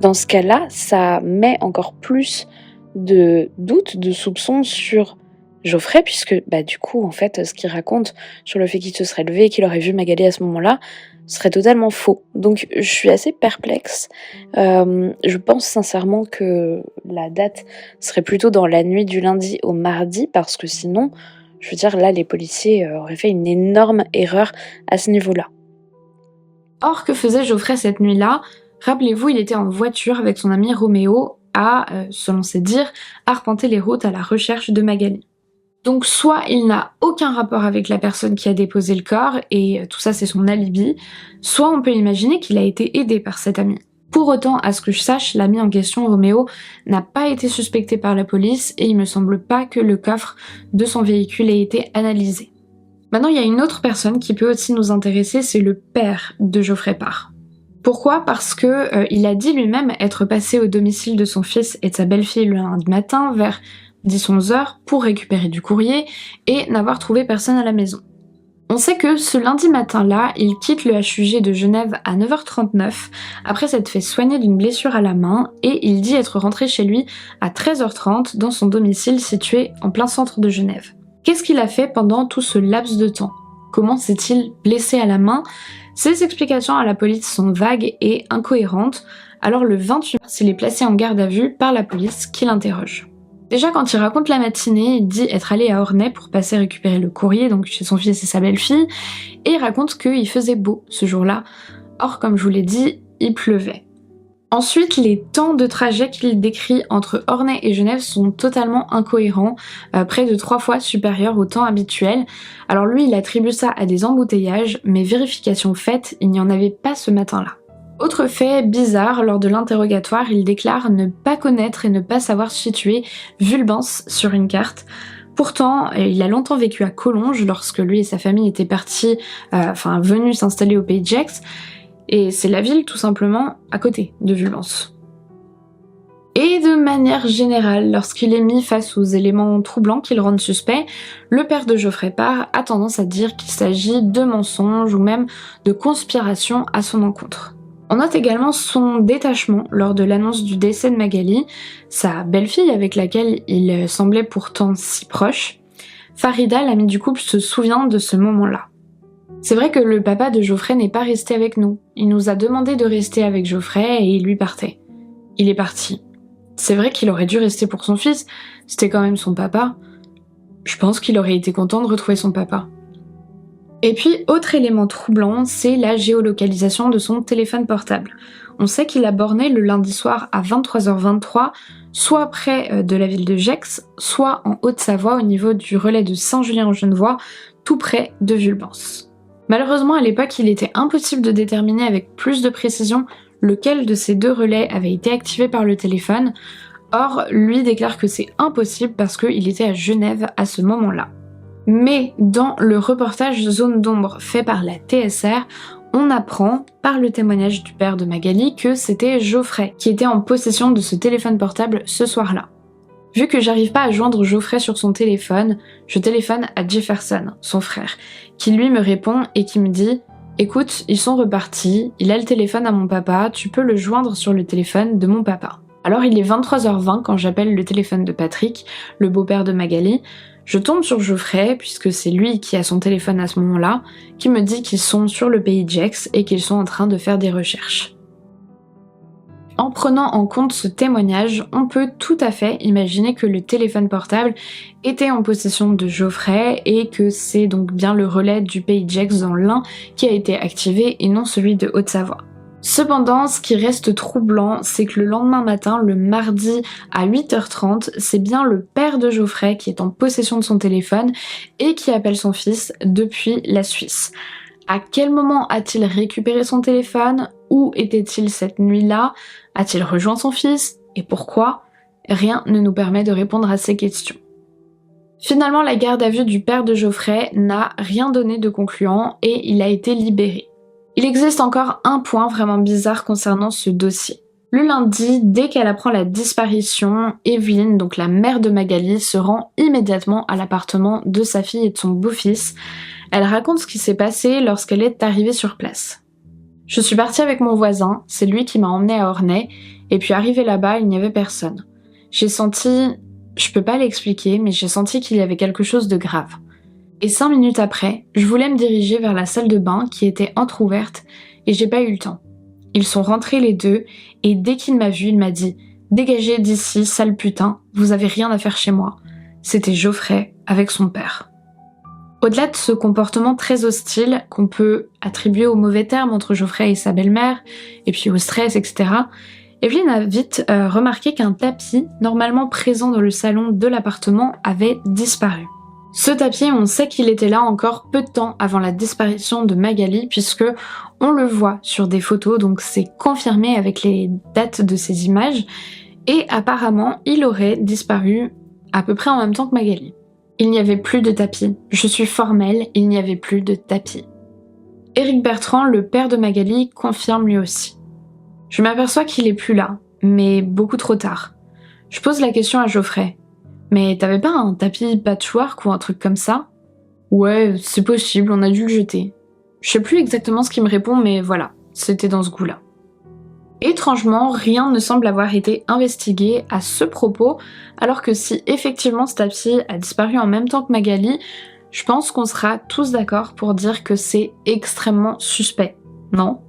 [SPEAKER 2] dans ce cas-là, ça met encore plus de doutes, de soupçons sur Geoffrey, puisque du coup, en fait, ce qu'il raconte sur le fait qu'il se serait levé et qu'il aurait vu Magali à ce moment-là, serait totalement faux. Donc je suis assez perplexe. Je pense sincèrement que la date serait plutôt dans la nuit du lundi au mardi, parce que sinon, je veux dire, là, les policiers auraient fait une énorme erreur à ce niveau-là.
[SPEAKER 1] Or, que faisait Geoffrey cette nuit-là? Rappelez-vous, il était en voiture avec son ami Roméo à, selon ses dires, arpenter les routes à la recherche de Magali. Donc soit il n'a aucun rapport avec la personne qui a déposé le corps, et tout ça c'est son alibi, soit on peut imaginer qu'il a été aidé par cet ami. Pour autant, à ce que je sache, l'ami en question, Roméo, n'a pas été suspecté par la police, et il me semble pas que le coffre de son véhicule ait été analysé. Maintenant, il y a une autre personne qui peut aussi nous intéresser, c'est le père de Geoffrey Parr. Pourquoi? Parce que il a dit lui-même être passé au domicile de son fils et de sa belle-fille le lundi matin vers 10-11 heures pour récupérer du courrier et n'avoir trouvé personne à la maison. On sait que ce lundi matin-là, il quitte le HUG de Genève à 9h39 après s'être fait soigner d'une blessure à la main, et il dit être rentré chez lui à 13h30 dans son domicile situé en plein centre de Genève. Qu'est-ce qu'il a fait pendant tout ce laps de temps? Comment s'est-il blessé à la main? Ces explications à la police sont vagues et incohérentes, alors le 28 mars, il est placé en garde à vue par la police qui l'interroge. Déjà, quand il raconte la matinée, il dit être allé à Ornay pour passer récupérer le courrier, donc chez son fils et sa belle-fille, et il raconte qu'il faisait beau ce jour-là. Or, comme je vous l'ai dit, il pleuvait. Ensuite, les temps de trajet qu'il décrit entre Ornay et Genève sont totalement incohérents, près de 3 fois supérieurs au temps habituel. Alors lui, il attribue ça à des embouteillages, mais vérification faite, il n'y en avait pas ce matin-là. Autre fait bizarre, lors de l'interrogatoire, il déclare ne pas connaître et ne pas savoir situer Vulbens sur une carte. Pourtant, il a longtemps vécu à Collonges lorsque lui et sa famille étaient venus s'installer au Pays de Gex. Et c'est la ville tout simplement à côté de Vulbens. Et de manière générale, lorsqu'il est mis face aux éléments troublants qui le rendent suspect, le père de Geoffrey Parr a tendance à dire qu'il s'agit de mensonges ou même de conspiration à son encontre. On note également son détachement lors de l'annonce du décès de Magali, sa belle-fille avec laquelle il semblait pourtant si proche. Farida, l'amie du couple, se souvient de ce moment-là. C'est vrai que le papa de Geoffrey n'est pas resté avec nous. Il nous a demandé de rester avec Geoffrey et il lui partait. Il est parti. C'est vrai qu'il aurait dû rester pour son fils, c'était quand même son papa. Je pense qu'il aurait été content de retrouver son papa. Et puis, autre élément troublant, c'est la géolocalisation de son téléphone portable. On sait qu'il a borné le lundi soir à 23h23, soit près de la ville de Gex, soit en Haute-Savoie au niveau du relais de Saint-Julien-en-Genevois, tout près de Vulbens. Malheureusement, à l'époque, il était impossible de déterminer avec plus de précision lequel de ces deux relais avait été activé par le téléphone. Or, lui déclare que c'est impossible parce qu'il était à Genève à ce moment-là. Mais dans le reportage Zone d'ombre fait par la TSR, on apprend, par le témoignage du père de Magali, que c'était Geoffrey qui était en possession de ce téléphone portable ce soir-là. Vu que j'arrive pas à joindre Geoffrey sur son téléphone, je téléphone à Jefferson, son frère, qui lui me répond et qui me dit « Écoute, ils sont repartis, il a le téléphone à mon papa, tu peux le joindre sur le téléphone de mon papa. » Alors il est 23h20 quand j'appelle le téléphone de Patrick, le beau-père de Magali. Je tombe sur Geoffrey, puisque c'est lui qui a son téléphone à ce moment-là, qui me dit qu'ils sont sur le Pays de Gex et qu'ils sont en train de faire des recherches. En prenant en compte ce témoignage, on peut tout à fait imaginer que le téléphone portable était en possession de Geoffrey et que c'est donc bien le relais du Pays de Gex dans l'Ain qui a été activé et non celui de Haute-Savoie. Cependant, ce qui reste troublant, c'est que le lendemain matin, le mardi à 8h30, c'est bien le père de Geoffrey qui est en possession de son téléphone et qui appelle son fils depuis la Suisse. À quel moment a-t-il récupéré son téléphone? Où était-il cette nuit-là? A-t-il rejoint son fils? Et pourquoi? Rien ne nous permet de répondre à ces questions. Finalement, la garde à vue du père de Geoffrey n'a rien donné de concluant et il a été libéré. Il existe encore un point vraiment bizarre concernant ce dossier. Le lundi, dès qu'elle apprend la disparition, Evelyne, donc la mère de Magali, se rend immédiatement à l'appartement de sa fille et de son beau-fils. Elle raconte ce qui s'est passé lorsqu'elle est arrivée sur place. Je suis partie avec mon voisin, c'est lui qui m'a emmenée à Ornay, et puis arrivée là-bas, il n'y avait personne. J'ai senti, je peux pas l'expliquer, mais j'ai senti qu'il y avait quelque chose de grave. Et 5 minutes après, je voulais me diriger vers la salle de bain qui était entrouverte, et j'ai pas eu le temps. Ils sont rentrés les deux, et dès qu'il m'a vue, il m'a dit « Dégagez d'ici, sale putain, vous avez rien à faire chez moi ». C'était Geoffrey avec son père. Au-delà de ce comportement très hostile qu'on peut attribuer au mauvais terme entre Geoffrey et sa belle-mère, et puis au stress, etc., Evelyne a vite remarqué qu'un tapis, normalement présent dans le salon de l'appartement, avait disparu. Ce tapis, on sait qu'il était là encore peu de temps avant la disparition de Magali, puisque on le voit sur des photos, donc c'est confirmé avec les dates de ces images, et apparemment, il aurait disparu à peu près en même temps que Magali. Il n'y avait plus de tapis. Je suis formelle, il n'y avait plus de tapis. Éric Bertrand, le père de Magali, confirme lui aussi. Je m'aperçois qu'il est plus là, mais beaucoup trop tard. Je pose la question à Geoffrey. Mais t'avais pas un tapis patchwork ou un truc comme ça? Ouais, c'est possible, on a dû le jeter. Je sais plus exactement ce qu'il me répond, mais voilà, c'était dans ce goût-là. Étrangement, rien ne semble avoir été investigué à ce propos, alors que si effectivement ce tapis a disparu en même temps que Magali, je pense qu'on sera tous d'accord pour dire que c'est extrêmement suspect, non?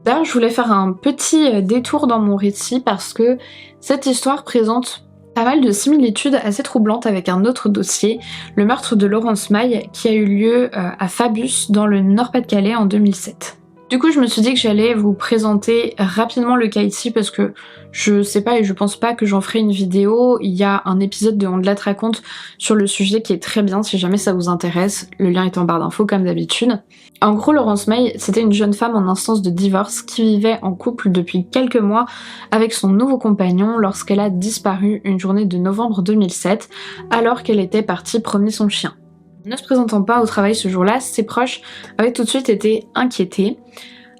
[SPEAKER 1] D'ailleurs, je voulais faire un petit détour dans mon récit parce que cette histoire présente Pas mal de similitudes assez troublantes avec un autre dossier, le meurtre de Laurence Maille qui a eu lieu à Fabius dans le Nord-Pas-de-Calais en 2007. Du coup, je me suis dit que j'allais vous présenter rapidement le cas ici parce que je sais pas et je pense pas que j'en ferai une vidéo. Il y a un épisode de On la te raconte sur le sujet qui est très bien si jamais ça vous intéresse. Le lien est en barre d'infos comme d'habitude. En gros, Laurence Maille, c'était une jeune femme en instance de divorce qui vivait en couple depuis quelques mois avec son nouveau compagnon lorsqu'elle a disparu une journée de novembre 2007 alors qu'elle était partie promener son chien. Ne se présentant pas au travail ce jour-là, ses proches avaient tout de suite été inquiétés.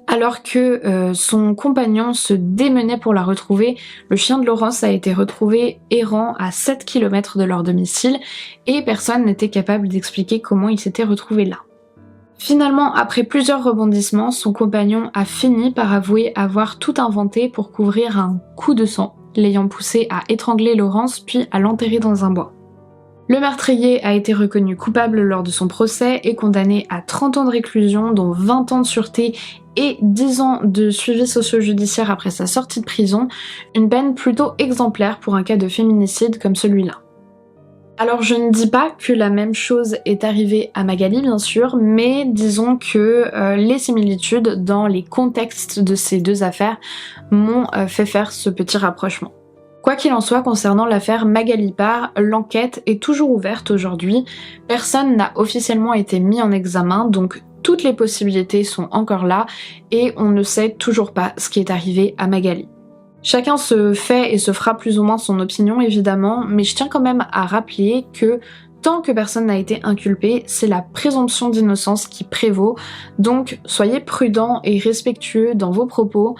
[SPEAKER 1] Alors que son compagnon se démenait pour la retrouver, le chien de Laurence a été retrouvé errant à 7 km de leur domicile et personne n'était capable d'expliquer comment il s'était retrouvé là. Finalement, après plusieurs rebondissements, son compagnon a fini par avouer avoir tout inventé pour couvrir un coup de sang, l'ayant poussé à étrangler Laurence puis à l'enterrer dans un bois. Le meurtrier a été reconnu coupable lors de son procès et condamné à 30 ans de réclusion, dont 20 ans de sûreté et 10 ans de suivi socio-judiciaire après sa sortie de prison, une peine plutôt exemplaire pour un cas de féminicide comme celui-là. Alors je ne dis pas que la même chose est arrivée à Magali bien sûr, mais disons que les similitudes dans les contextes de ces deux affaires m'ont fait faire ce petit rapprochement. Quoi qu'il en soit, concernant l'affaire Magali Parr, l'enquête est toujours ouverte aujourd'hui. Personne n'a officiellement été mis en examen, donc toutes les possibilités sont encore là et on ne sait toujours pas ce qui est arrivé à Magali. Chacun se fait et se fera plus ou moins son opinion évidemment, mais je tiens quand même à rappeler que tant que personne n'a été inculpé, c'est la présomption d'innocence qui prévaut, donc soyez prudents et respectueux dans vos propos.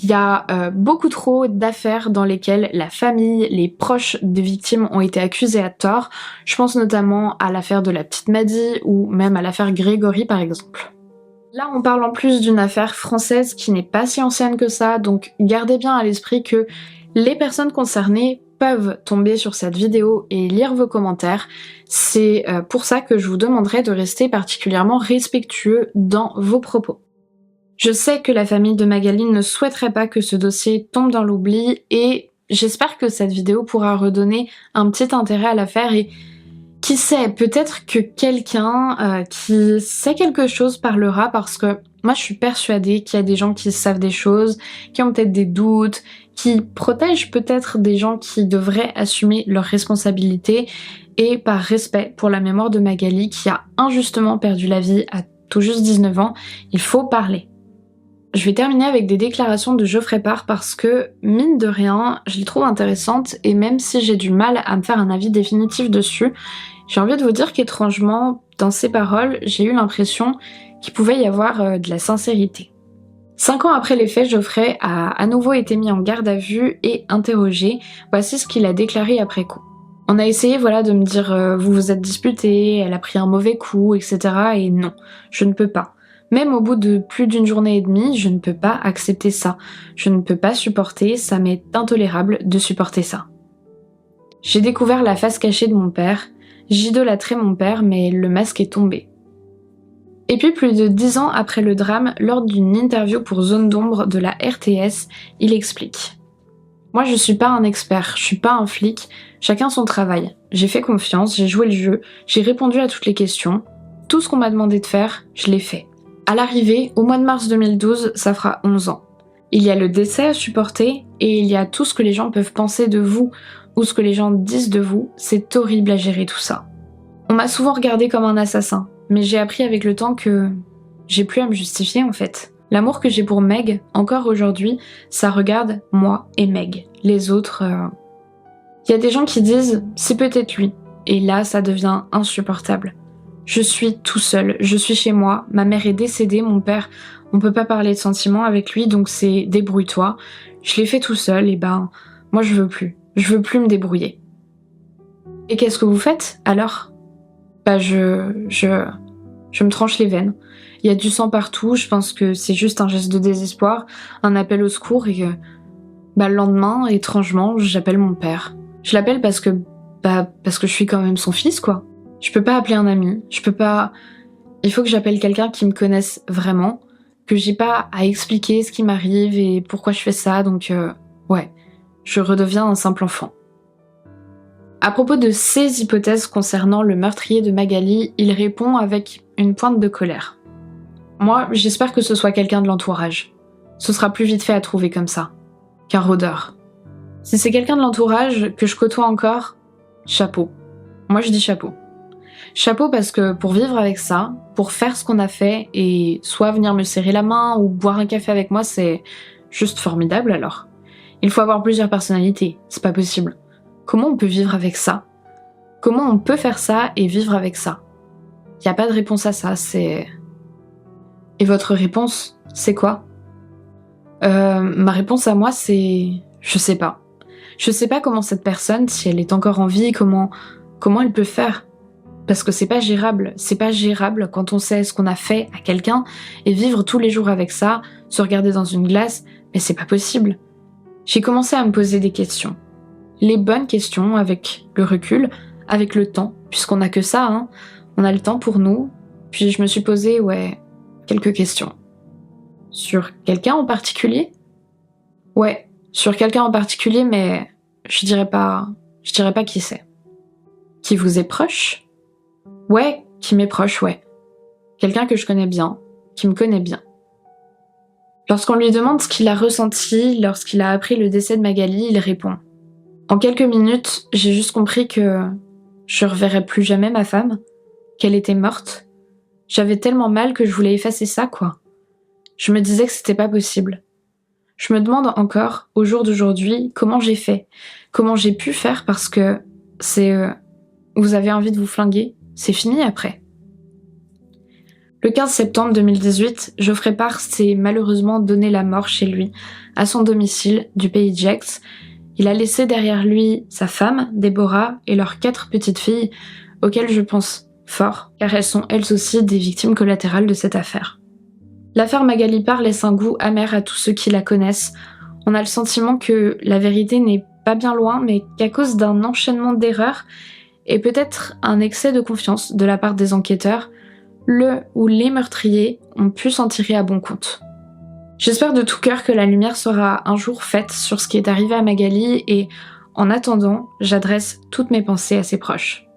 [SPEAKER 1] Il y a beaucoup trop d'affaires dans lesquelles la famille, les proches des victimes ont été accusés à tort. Je pense notamment à l'affaire de la petite Maddy ou même à l'affaire Grégory par exemple. Là, on parle en plus d'une affaire française qui n'est pas si ancienne que ça, donc gardez bien à l'esprit que les personnes concernées peuvent tomber sur cette vidéo et lire vos commentaires. C'est pour ça que je vous demanderai de rester particulièrement respectueux dans vos propos. Je sais que la famille de Magali ne souhaiterait pas que ce dossier tombe dans l'oubli et j'espère que cette vidéo pourra redonner un petit intérêt à l'affaire et qui sait, peut-être que quelqu'un qui sait quelque chose parlera parce que moi je suis persuadée qu'il y a des gens qui savent des choses, qui ont peut-être des doutes, qui protègent peut-être des gens qui devraient assumer leurs responsabilités et par respect pour la mémoire de Magali qui a injustement perdu la vie à tout juste 19 ans, il faut parler. Je vais terminer avec des déclarations de Geoffrey Parr parce que, mine de rien, je les trouve intéressantes et même si j'ai du mal à me faire un avis définitif dessus, j'ai envie de vous dire qu'étrangement, dans ses paroles, j'ai eu l'impression qu'il pouvait y avoir de la sincérité. 5 ans après les faits, Geoffrey a à nouveau été mis en garde à vue et interrogé. Voici ce qu'il a déclaré après coup. On a essayé de me dire vous vous êtes disputés, elle a pris un mauvais coup, etc. Et non, je ne peux pas. Même au bout de plus d'une journée et demie, je ne peux pas accepter ça. Je ne peux pas supporter, ça m'est intolérable de supporter ça. J'ai découvert la face cachée de mon père. J'idolâtrais mon père, mais le masque est tombé. Et puis plus de 10 ans après le drame, lors d'une interview pour Zone d'ombre de la RTS, il explique. Moi je suis pas un expert, je suis pas un flic, chacun son travail. J'ai fait confiance, j'ai joué le jeu, j'ai répondu à toutes les questions. Tout ce qu'on m'a demandé de faire, je l'ai fait. À l'arrivée, au mois de mars 2012, ça fera 11 ans. Il y a le décès à supporter et il y a tout ce que les gens peuvent penser de vous ou ce que les gens disent de vous, c'est horrible à gérer tout ça. On m'a souvent regardé comme un assassin, mais j'ai appris avec le temps que j'ai plus à me justifier en fait. L'amour que j'ai pour Meg, encore aujourd'hui, ça regarde moi et Meg. Les autres... Il y a des gens qui disent « c'est peut-être lui », et là ça devient insupportable. Je suis tout seul, je suis chez moi, ma mère est décédée, mon père, on peut pas parler de sentiments avec lui, donc c'est débrouille-toi. Je l'ai fait tout seul, et moi je veux plus me débrouiller. Et qu'est-ce que vous faites alors ? Je me tranche les veines. Il y a du sang partout, je pense que c'est juste un geste de désespoir, un appel au secours et que, le lendemain, étrangement, j'appelle mon père. Je l'appelle parce que je suis quand même son fils, quoi. Je peux pas appeler un ami, il faut que j'appelle quelqu'un qui me connaisse vraiment, que j'ai pas à expliquer ce qui m'arrive et pourquoi je fais ça, donc je redeviens un simple enfant. À propos de ses hypothèses concernant le meurtrier de Magali, il répond avec une pointe de colère. Moi, j'espère que ce soit quelqu'un de l'entourage. Ce sera plus vite fait à trouver comme ça, qu'un rôdeur. Si c'est quelqu'un de l'entourage que je côtoie encore, chapeau. Moi je dis chapeau. Chapeau parce que pour vivre avec ça, pour faire ce qu'on a fait et soit venir me serrer la main ou boire un café avec moi, c'est juste formidable alors. Il faut avoir plusieurs personnalités, c'est pas possible. Comment on peut vivre avec ça? Comment on peut faire ça et vivre avec ça? Y a pas de réponse à ça, c'est... Et votre réponse, c'est quoi? Ma réponse à moi, c'est... Je sais pas. Je sais pas comment cette personne, si elle est encore en vie, comment elle peut faire. Parce que c'est pas gérable quand on sait ce qu'on a fait à quelqu'un et vivre tous les jours avec ça, se regarder dans une glace, mais c'est pas possible. J'ai commencé à me poser des questions. Les bonnes questions avec le recul, avec le temps, puisqu'on a que ça, hein. On a le temps pour nous. Puis je me suis posé, quelques questions. Sur quelqu'un en particulier? Ouais, sur quelqu'un en particulier, mais je dirais pas qui c'est. Qui vous est proche? Ouais, qui m'est proche, ouais. Quelqu'un que je connais bien, qui me connaît bien. Lorsqu'on lui demande ce qu'il a ressenti lorsqu'il a appris le décès de Magali, il répond. En quelques minutes, j'ai juste compris que je reverrais plus jamais ma femme, qu'elle était morte. J'avais tellement mal que je voulais effacer ça, quoi. Je me disais que c'était pas possible. Je me demande encore, au jour d'aujourd'hui, comment j'ai fait, comment j'ai pu faire parce que c'est... vous avez envie de vous flinguer, c'est fini après. Le 15 septembre 2018, Geoffrey Parr s'est malheureusement donné la mort chez lui, à son domicile du pays de Gex. Il a laissé derrière lui sa femme, Deborah, et leurs 4 petites filles, auxquelles je pense fort, car elles sont elles aussi des victimes collatérales de cette affaire. L'affaire Magali Parr laisse un goût amer à tous ceux qui la connaissent. On a le sentiment que la vérité n'est pas bien loin, mais qu'à cause d'un enchaînement d'erreurs, et peut-être un excès de confiance de la part des enquêteurs, le ou les meurtriers ont pu s'en tirer à bon compte. J'espère de tout cœur que la lumière sera un jour faite sur ce qui est arrivé à Magali et, en attendant, j'adresse toutes mes pensées à ses proches.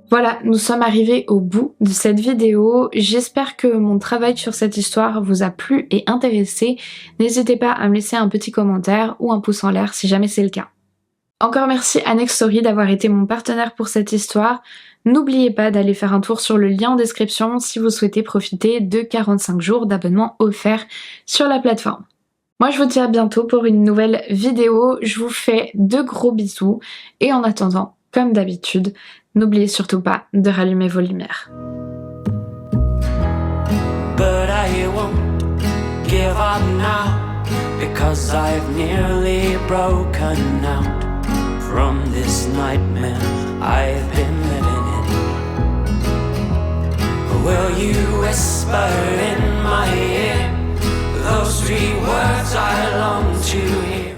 [SPEAKER 1] Voilà, nous sommes arrivés au bout de cette vidéo. J'espère que mon travail sur cette histoire vous a plu et intéressé. N'hésitez pas à me laisser un petit commentaire ou un pouce en l'air si jamais c'est le cas. Encore merci à Nextory d'avoir été mon partenaire pour cette histoire. N'oubliez pas d'aller faire un tour sur le lien en description si vous souhaitez profiter de 45 jours d'abonnement offert sur la plateforme. Moi je vous dis à bientôt pour une nouvelle vidéo, je vous fais de gros bisous et en attendant, comme d'habitude, n'oubliez surtout pas de rallumer vos lumières. But I won't give up now, because I've nearly broken out from this nightmare I've been living in. Will you whisper in my ear those 3 words I long to hear?